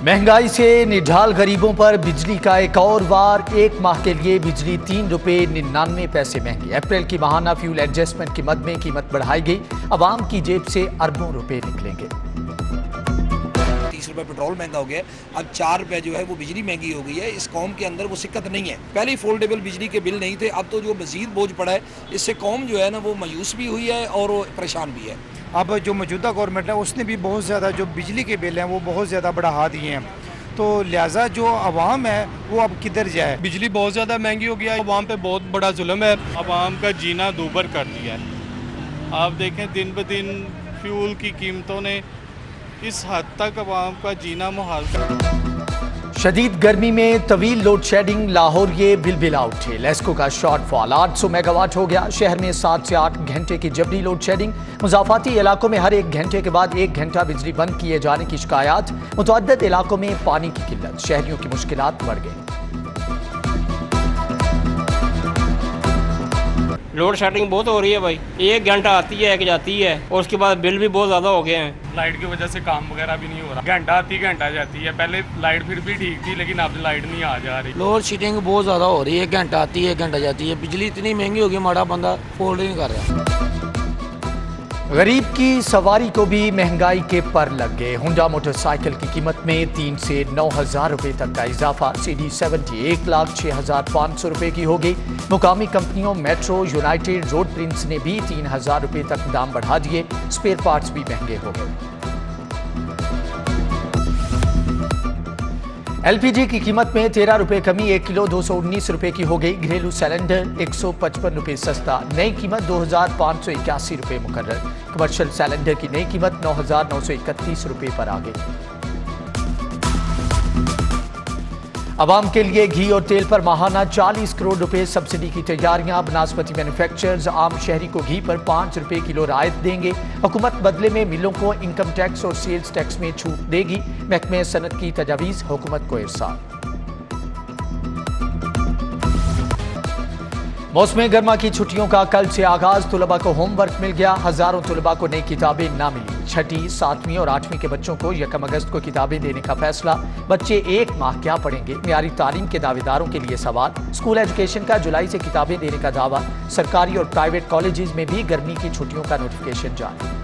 महंगाई से निढाल गरीबों पर बिजली का एक और वार। एक माह के लिए बिजली 3 रुपये 99 महंगी। अप्रैल की माहाना फ्यूल एडजस्टमेंट की मद में कीमत बढ़ाई गई। आवाम की जेब से अरबों रुपए निकलेंगे। 30 रुपये पेट्रोल महंगा हो गया है, अब 4 रुपये जो है वो बिजली महंगी हो गई है। इस कौम के अंदर वो सिक्कत नहीं है। पहले फोल्डेबल बिजली के बिल नहीं थे, अब तो जो मजीद बोझ पड़ा है, इससे कौम जो है ना वो मायूस भी हुई है और वो परेशान भी है। अब जो मौजूदा गवर्नमेंट है उसने भी बहुत ज़्यादा जो बिजली के बिल हैं वो बहुत ज़्यादा बढ़ा दिए हैं, तो लिहाजा जो आवाम है वो अब किधर जाए। बिजली बहुत ज़्यादा महंगी हो गया है, आवाम पे बहुत बड़ा जुल्म है। आवाम का जीना दूभर कर दिया है। आप देखें दिन ब दिन फ्यूल की कीमतों ने इस हद तक आवाम का जीना मुहाल कर। शदीद गर्मी में तवील लोड शेडिंग, लाहौर ये बिलबिला उठे। लेस्को का शॉर्टफॉल 800 मेगावाट हो गया। शहर में 7 से 8 घंटे की जबरी लोड शेडिंग। मुजाफाती इलाकों में हर 1 घंटे के बाद 1 घंटा बिजली बंद किए जाने की शिकायत। मुतअद्दिद इलाकों में पानी की किल्लत, शहरियों की मुश्किलात बढ़ गई। लोड शेडिंग बहुत हो रही है भाई, 1 घंटा आती है 1 जाती है और उसके बाद बिल भी बहुत ज़्यादा हो गए हैं। लाइट की वजह से काम वगैरह भी नहीं हो रहा। घंटा आती घंटा जाती है। पहले लाइट फिर भी ठीक थी, लेकिन अब लाइट नहीं आ जा रही। लोड शेडिंग बहुत ज़्यादा हो रही है, 1 घंटा आती है 1 घंटा जाती है। बिजली इतनी महंगी होगी, माड़ा बंदा फोल्ड नहीं कर रहा। गरीब की सवारी को भी महंगाई के पर लग गए। हुंडा मोटरसाइकिल की कीमत में 3 से 9,000 रुपए तक का इजाफा। CD70 1,06,500 रुपए की हो गई। मुकामी कंपनियों मेट्रो, यूनाइटेड, रोड प्रिंस ने भी 3,000 रुपए तक दाम बढ़ा दिए। स्पेयर पार्ट्स भी महंगे हो गए। LPG की कीमत में 13 रुपए कमी, 1 किलो 219 रुपए की हो गई। घरेलू सिलेंडर 155 रुपए सस्ता, नई कीमत 2,581 रुपए मुकर्रर। कमर्शियल सिलेंडर की नई कीमत 9,931 रुपए पर आ गई। आवाम के लिए घी और तेल पर माहाना 40 करोड़ रुपए सब्सिडी की तैयारियां। बनास्पति मैन्युफैक्चरर्स आम शहरी को घी पर 5 रुपए किलो रायत देंगे। हुकूमत बदले में मिलों को इनकम टैक्स और सेल्स टैक्स में छूट देगी। महकमे सनत की तजावीज़ हुकूमत को इरसाल। मौसम गर्मा की छुट्टियों का कल से आगाज। तुलबा को होमवर्क मिल गया। हजारों तुलबा को नई किताबें ना मिली। 6ठी, 7वीं और 8वीं के बच्चों को 1 अगस्त को किताबें देने का फैसला। बच्चे 1 माह क्या पढ़ेंगे? मियारी तालीम के दावेदारों के लिए सवाल। स्कूल एजुकेशन का जुलाई से किताबें देने का दावा। सरकारी और प्राइवेट कॉलेजेस में भी गर्मी की छुट्टियों का नोटिफिकेशन जारी।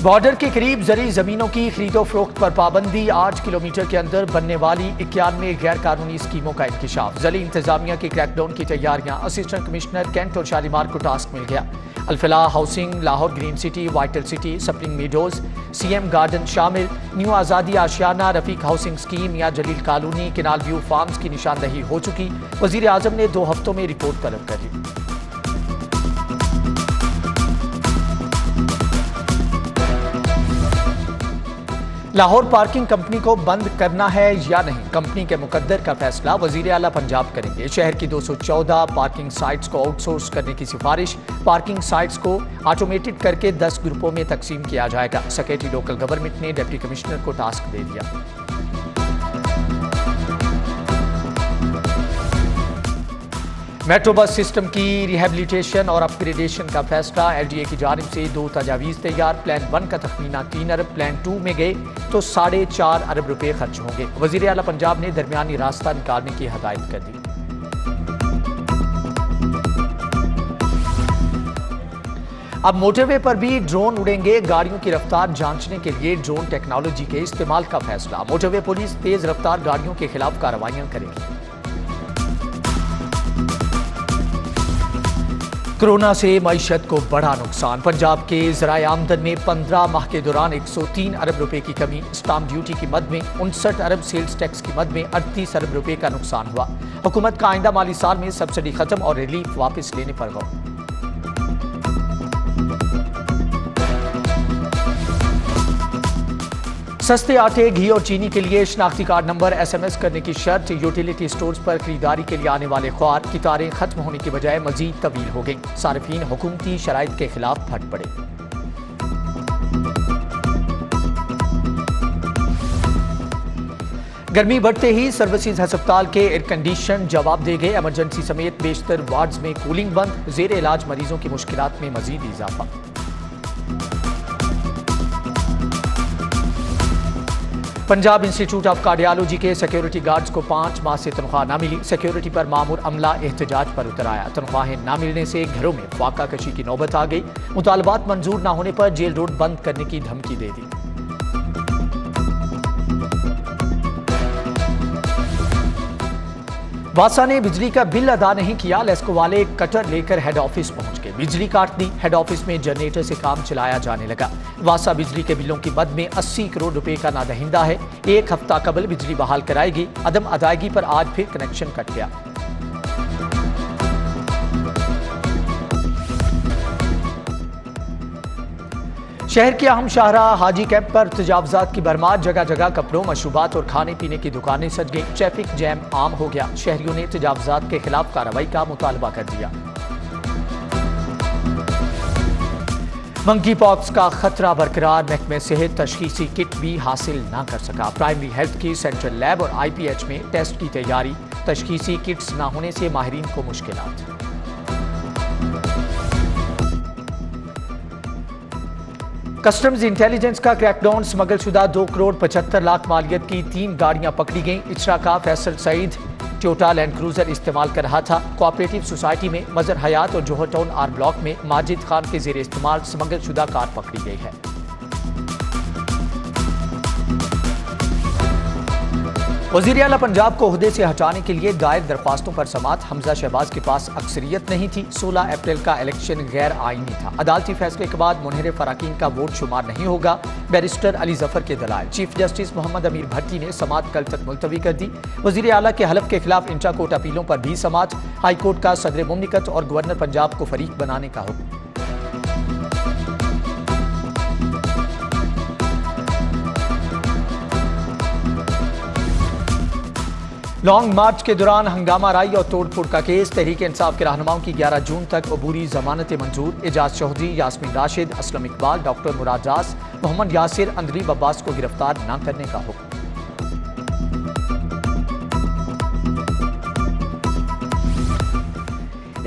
बॉर्डर के करीब जरी जमीनों की खरीदो फरोख्त पर पाबंदी। 8 किलोमीटर के अंदर बनने वाली 91 गैर कानूनी स्कीमों का इंकिशाफ। जिला इंतजामिया की क्रैकडाउन की तैयारियां। असिस्टेंट कमिश्नर कैंट और शालीमार को टास्क मिल गया। Alfalah housing, Lahore green city, vital city, spring meadows, CM garden शामिल। न्यू आज़ादी आशियाना, रफीक हाउसिंग स्कीम, या जलील कॉलोनी, केनाल व्यू फार्म्स की निशानदही हो चुकी। वजीर आजम ने 2 हफ्तों में रिपोर्ट तलब कर ली। लाहौर पार्किंग कंपनी को बंद करना है या नहीं, कंपनी के मुकद्दर का फैसला वजीर आला पंजाब करेंगे। शहर की 214 पार्किंग साइट्स को आउटसोर्स करने की सिफारिश। पार्किंग साइट्स को ऑटोमेटेड करके 10 ग्रुपों में तकसीम किया जाएगा। सेक्रेटरी लोकल गवर्नमेंट ने डिप्टी कमिश्नर को टास्क दे दिया। मेट्रो बस सिस्टम की रिहेबिलिटेशन और अपग्रेडेशन का फैसला। LDA की जानिब से 2 तजावीज़ तैयार। प्लान 1 का तखमीना 3 अरब, प्लान 2 में गए तो 4.5 अरब रुपए खर्च होंगे। वजीर आला पंजाब ने दरमियानी रास्ता निकालने की हदायत कर दी। अब मोटरवे पर भी ड्रोन उड़ेंगे। गाड़ियों की रफ्तार जांचने के लिए ड्रोन टेक्नोलॉजी के इस्तेमाल का फैसला। मोटरवे पुलिस तेज रफ्तार गाड़ियों के खिलाफ कार्रवाइयां करेगी। कोरोना से मईशत को बड़ा नुकसान। पंजाब के ज़राए आमदन में 15 माह के दौरान 103 अरब रुपए की कमी। स्टाम्प ड्यूटी की मद में 59 अरब, सेल्स टैक्स की मद में 38 अरब रुपए का नुकसान हुआ। हुकूमत का आइंदा माली साल में सब्सिडी खत्म और रिलीफ वापस लेने पर गौर। सस्ते आटे, घी और चीनी के लिए शनाख्ती कार्ड नंबर SMS करने की शर्त। यूटिलिटी स्टोर्स पर खरीदारी के लिए आने वाले ख्वार कतारें खत्म होने की बजाय मजीद तवील हो गई। सार्फिन हुकूमती शराइत के खिलाफ फट पड़े। गर्मी बढ़ते ही सर्विसेज अस्पताल के एयर कंडीशन जवाब दे गए। इमरजेंसी समेत बेशतर वार्ड्स में कूलिंग बंद। जेर इलाज मरीजों की मुश्किलात में मजीद इजाफा। पंजाब इंस्टीट्यूट ऑफ कार्डियोलॉजी के सिक्योरिटी गार्ड्स को 5 माह से तनख्वाह न मिली। सिक्योरिटी पर मामूर अमला एहतजाज पर उतर आया। तनख्वाहें न मिलने से घरों में फाका कशी की नौबत आ गई। मुतालबात मंजूर न होने पर जेल रोड बंद करने की धमकी दे दी। वासा ने बिजली का बिल अदा नहीं किया। लेस्को वाले कटर लेकर हेड ऑफिस पहुंच गए। बिजली काट दी। हेड ऑफिस में जनरेटर से काम चलाया जाने लगा। वासा बिजली के बिलों की मद में 80 करोड़ रुपए का नादहिंदा है। एक हफ्ता कबल बिजली बहाल कराएगी। अदम अदायगी पर आज फिर कनेक्शन कट गया। शहर के अहम शाहराह हाजी कैंप पर तजावजात की भरमार। जगह जगह कपड़ों, मशरूबात और खाने पीने की दुकानें सज गई। ट्रैफिक जैम आम हो गया। शहरियों ने तजावजात के खिलाफ कार्रवाई का मुतालबा कर दिया। मंकी पॉक्स का खतरा बरकरार। महकमे सेहत तशखीसी किट भी हासिल न कर सका। प्राइमरी हेल्थ की सेंट्रल लैब और IPH में टेस्ट की तैयारी। तशखीसी किट्स न होने से माहिरीन को मुश्किलात। कस्टम्स इंटेलिजेंस का क्रैकडाउन। स्मगलशुदा 2 करोड़ 75 लाख मालियत की 3 गाड़ियां पकड़ी गईं। इचरा का Faisal Saeed Toyota land cruiser इस्तेमाल कर रहा था। कोऑपरेटिव सोसाइटी में मजर हयात और जोहर टाउन आर ब्लॉक में माजिद खान के जेर इस्तेमाल स्मगलशुदा कार पकड़ी गई है। वज़ीर आला पंजाब को ओहदे से हटाने के लिए दायर दरख्वास्तों पर समाअत। हमजा शहबाज के पास अक्सरियत नहीं थी। 16 अप्रैल का इलेक्शन गैर आईनी था। अदालती फैसले के बाद मुनहरिफ अराकीन का वोट शुमार नहीं होगा। बैरिस्टर अली जफर के दलाइल। चीफ जस्टिस मोहम्मद अमीर भट्टी ने समाअत कल तक मुलतवी कर दी। वज़ीर आला के हलफ के खिलाफ इंट्रा कोर्ट अपीलों पर भी समाअत। हाई कोर्ट का सदर मुमलिकत और गवर्नर पंजाब को फरीक बनाने का हुक्म। लॉन्ग मार्च के दौरान हंगामा राई और तोड़फोड़ का केस। तहरीक इंसाफ के रहनुमाओं की 11 जून तक अबूरी जमानतें मंजूर। एजाज चौधरी, यास्मीन राशिद, असलम इकबाल, डॉक्टर मुराद रास, मोहम्मद यासिर, अंदलीब अब्बास को गिरफ्तार न करने का हुक्म।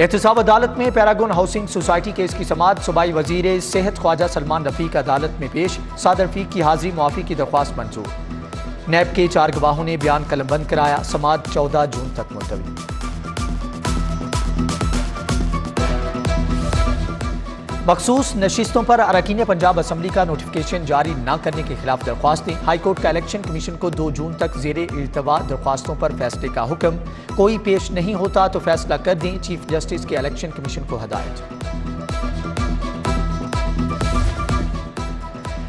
एहतसाब अदालत में पैरागॉन हाउसिंग सोसाइटी केस की समाअत। सूबाई वजीर सेहत ख्वाजा सलमान रफीक अदालत में पेश। साद रफीक की हाजिरी मुआफी की दरख्वास्त मंजूर। नैब के 4 गवाहों ने बयान कलमबंद कराया। समाअत 14 जून तक मुलतवी। मखसूस नशिस्तों पर अरकान पंजाब असम्बली का नोटिफिकेशन जारी न करने के खिलाफ दरख्वास्तें। हाईकोर्ट का इलेक्शन कमीशन को 2 जून तक जेर इल्तवा दरख्वास्तों पर फैसले का हुक्म। कोई पेश नहीं होता तो फैसला कर दें। चीफ जस्टिस के इलेक्शन कमीशन को हदायत।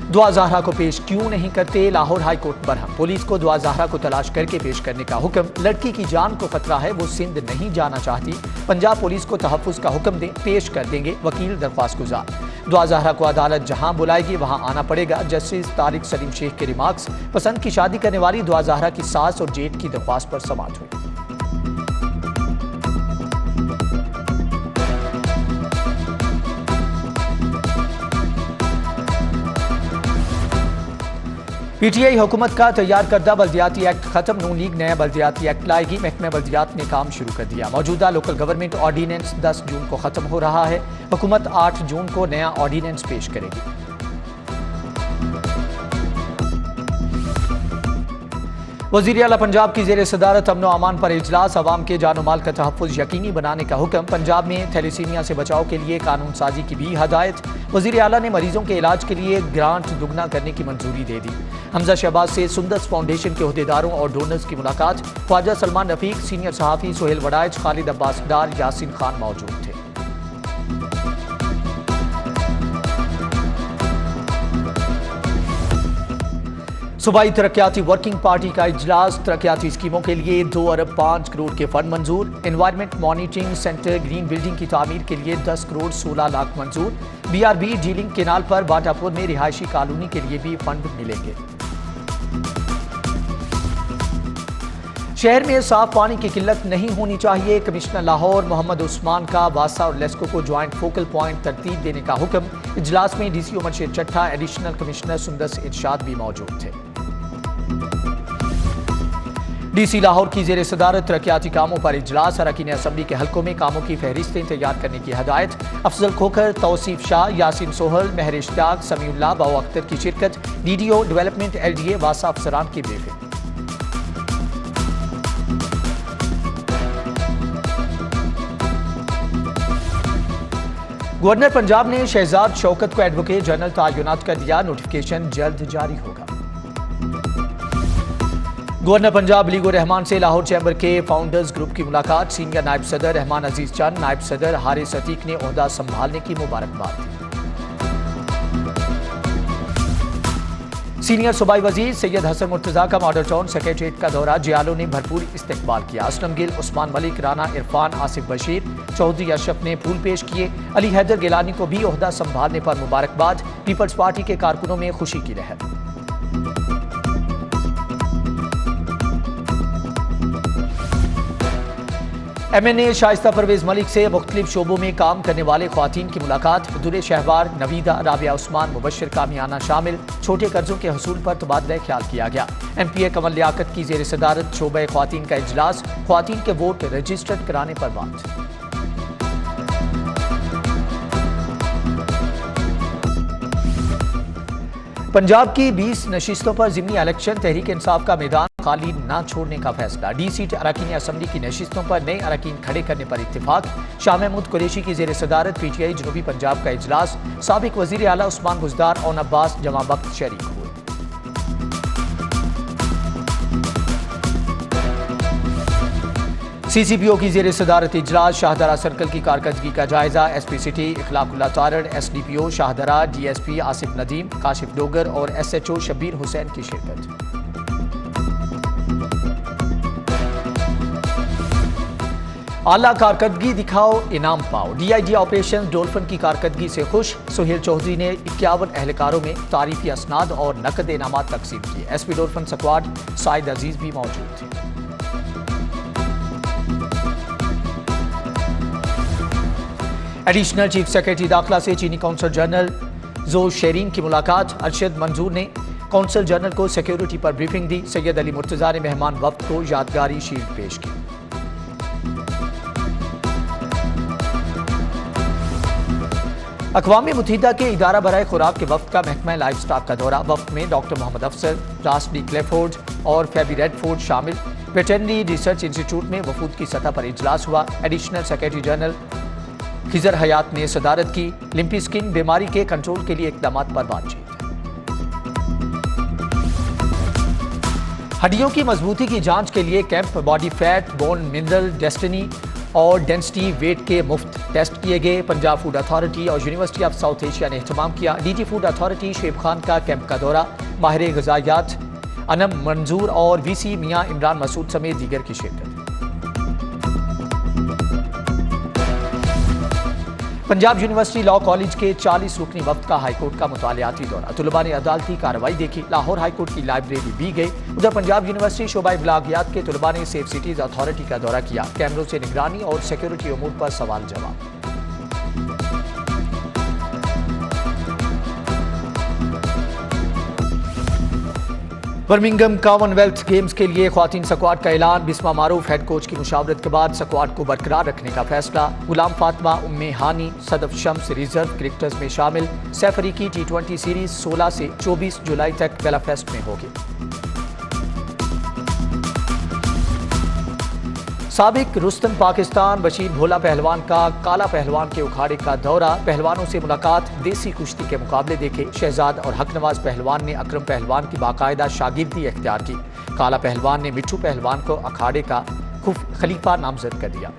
दुआ ज़हरा को पेश क्यों नहीं करते? Lahore high court Barham. Police को दुआ ज़हरा को तलाश करके पेश करने का हुक्म। लड़की की जान को खतरा है, वो सिंध नहीं जाना चाहती। पंजाब पुलिस को तहफ़्फ़ुज़ का हुक्म दें, पेश कर देंगे। वकील दरख्वास्त गुजार। दुआ ज़हरा को अदालत जहां बुलाएगी वहां आना पड़ेगा। जस्टिस तारिक सलीम शेख के रिमार्क्स। पसंद की शादी करने वाली दुआ ज़हरा की सास और जेठ की दरख्वास्त पर समाअत हुई। PTI हुकूमत का तैयार करदा बल्दियाती एक्ट खत्म। नून लीग नया बल्दियाती एक्ट लाएगी। महकमा बल्दियात ने काम शुरू कर दिया। मौजूदा लोकल गवर्नमेंट ऑर्डिनेंस 10 जून को खत्म हो रहा है। हुकूमत 8 जून को नया ऑर्डिनेंस पेश करेगी। वज़ीर आला पंजाब की जेर सदारत अमन अमान पर इजलास। अवाम के जान माल का तहफ़्फ़ुज़ यकीनी बनाने का हुक्म। पंजाब में थैलेसीमिया से बचाव के लिए कानून साजी की भी हदायत। वज़ीर आला ने मरीजों के इलाज के लिए ग्रांट दुगना करने की मंजूरी दे दी। हमजा शहबाज से सुंदस फाउंडेशन के अहदेदारों और डोनर्स की मुलाकात। ख्वाजा सलमान रफीक, सीनियर सहाफ़ी सोहेल वड़ाइच, खालिद अब्बास डार, यासीन खान मौजूद थे। सूबाई तरक्याती वर्किंग पार्टी का इजलास। तरक्याती स्कीमों के लिए 2 अरब 5 करोड़ के फंड मंजूर। Environment monitoring centre green building की तामीर के लिए 10 करोड़ 16 लाख मंजूर। BRB डीलिंग केनाल पर बाटापुर में रिहायशी कॉलोनी के लिए भी फंड मिलेंगे। शहर में साफ पानी की किल्लत नहीं होनी चाहिए। कमिश्नर लाहौर मोहम्मद उस्मान का वासा और लेस्को को ज्वाइंट फोकल पॉइंट तरतीब देने का हुक्म। इजलास में DC उमर शेर चट्ठा, एडिशनल कमिश्नर सुंदस इरशाद भी मौजूद थे। DC लाहौर की जेर सदारत तरक्याती कामों पर इजलास। अरकान असम्बली के हल्कों में कामों की फहरिस्तें तैयार करने की हदायत। अफजल खोखर, तौसीफ शाह, यासिन सोहल, महर इश्तियाक, समीउल्लाह, बाओ अख्तर की शिरकत। DDO डेवलपमेंट LDA वासा अफसरान की ब्रीफिंग। गवर्नर पंजाब ने शहजाद शौकत को एडवोकेट जनरल तैनात कर दिया। नोटिफिकेशन जल्द जारी होगा। गवर्नर पंजाब अली रहमान से लाहौर चैम्बर के फाउंडर्स ग्रुप की मुलाकात। सीनियर नायब सदर रहमान अजीज चंद, नायब सदर हारिस अतीक ने ओहदा संभालने की मुबारकबाद दी। सीनियर सूबाई वजीर सैयद हसन मुर्तजा का मॉडल टाउन सेक्रेटरीट का दौरा। जियालों ने भरपूर इस्तकबाल किया। असलम गिल, उस्मान मलिक, राना इरफान, आसिफ बशीर, चौधरी अशरफ ने फूल पेश किए। अली हैदर गिलानी को भी ओहदा संभालने पर मुबारकबाद। पीपल्स पार्टी के कारकुनों में खुशी की लहर। MNA शाइस्ता परवेज मलिक से मुख्तलिफ शोबों में काम करने वाले ख्वातीन की मुलाकात। दुरे शहवार, नवीदा, राबिया उस्मान, मुबशर कामियाना शामिल। छोटे कर्जों के हसूल पर तबादला ख्याल किया गया। MPA कमल लियाकत की जेर सदारत शोबे ख्वातीन का इजलास। ख्वातीन के वोट रजिस्टर्ड कराने पर बात। पंजाब की 20 नशिस्तों पर ज़िमनी इलेक्शन। तहरीक इंसाफ का मैदान खाली न छोड़ने का फैसला। D सीट अरकान असम्बली की नशिस्तों पर नए अरकान खड़े करने पर इत्तेफाक। शाह महमूद कुरैशी की जेर सदारत PTI जनूबी पंजाब का इजलास। साबिक वजीर आला उस्मान बुज़दार और अब्बास जमा वक्त शरीक हुए। CCPO की जेर सदारत इजलास। शाहदरा सर्कल की कारकर्दगी का जायजा। SP city Ikhlaqullah Tarar, SDPO Shahdara, DSP Asif Nadeem, Kashif Dogar और SHO शब्बीर हुसैन की शिरकत। आला कारकर्दगी दिखाओ, इनाम पाओ। DIG ऑपरेशन डोल्फिन की कारकर्दगी से खुश। सुहेल चौधरी ने 51 एहलकारों में तारीफी असनाद और नकद इनामात तकसीम किए। SP डोल्फिन स्क्वाड साइद अजीज भी मौजूद थे। एडिशनल चीफ सेक्रेटरी दाखिला से चीनी कौंसल जनरल जो शेरीन की मुलाकात। अरशद मंजूर ने कौंसल जनरल को सिक्योरिटी पर ब्रीफिंग दी। सैयद अली मुर्तजा ने मेहमान वक्त को यादगारी शील्ड पेश की। अक़वाम मुत्तहिदा के इदारा बराए खुराक के वफ्द का महकमा लाइफ स्टॉक का दौरा। वफ्द में डॉक्टर मोहम्मद अफसर, रास डी क्लेफोर्ड और फेबी रेडफोर्ड शामिल। वेटरनरी रिसर्च इंस्टीट्यूट में वफूद की सतह पर इजलास हुआ। एडिशनल सेक्रेटरी जनरल खिजर हयात ने सदारत की। लिम्पी स्किन बीमारी के कंट्रोल के लिए इक़दामात पर बातचीत। हड्डियों की मजबूती की जांच के लिए camp. Body fat, bone mineral destiny और डेंसिटी वेट के मुफ्त टेस्ट किए गए। पंजाब फूड अथॉरिटी और यूनिवर्सिटी ऑफ साउथ एशिया ने एहतमाम किया। DG फूड अथॉरिटी शेब खान का कैंप का दौरा। माहिर ग़िज़ायात अनम मंजूर और VC मियां इमरान मसूद समेत दीगर की शिरकत। पंजाब यूनिवर्सिटी लॉ कॉलेज के 40 रुकनी वक्त का हाईकोर्ट का मुतालियाती दौरा। तुलबा ने अदालती कार्रवाई देखी। लाहौर हाईकोर्ट की लाइब्रेरी भी गई। उधर पंजाब यूनिवर्सिटी शोबा इब्लागियात के तुलबा ने सेफ सिटीज अथॉरिटी का दौरा किया। कैमरों से निगरानी और सिक्योरिटी उमूर पर सवाल जवाब। बर्मिंघम कॉमनवेल्थ गेम्स के लिए ख्वातीन स्क्वाड का ऐलान। बिस्मा मारूफ हेड कोच की मुशावरत के बाद स्क्वाड को बरकरार रखने का फैसला। गुलाम फातिमा, उम्मे हानी, सदफ शम्स रिजर्व क्रिकेटर्स में शामिल। सैफ अली की T20 सीरीज 16 से 24 जुलाई तक बेलाफेस्ट में होगी। साबिक रुस्तम पाकिस्तान बशीर भोला पहलवान का काला पहलवान के उखाड़े का दौरा। पहलवानों से मुलाकात। देसी कुश्ती के मुकाबले देखे। शहजाद और हकनवाज पहलवान ने अकरम पहलवान की बाकायदा शागिर्दी इख्तियार की। काला पहलवान ने मिट्ठू पहलवान को अखाड़े का खलीफा नामजद कर दिया।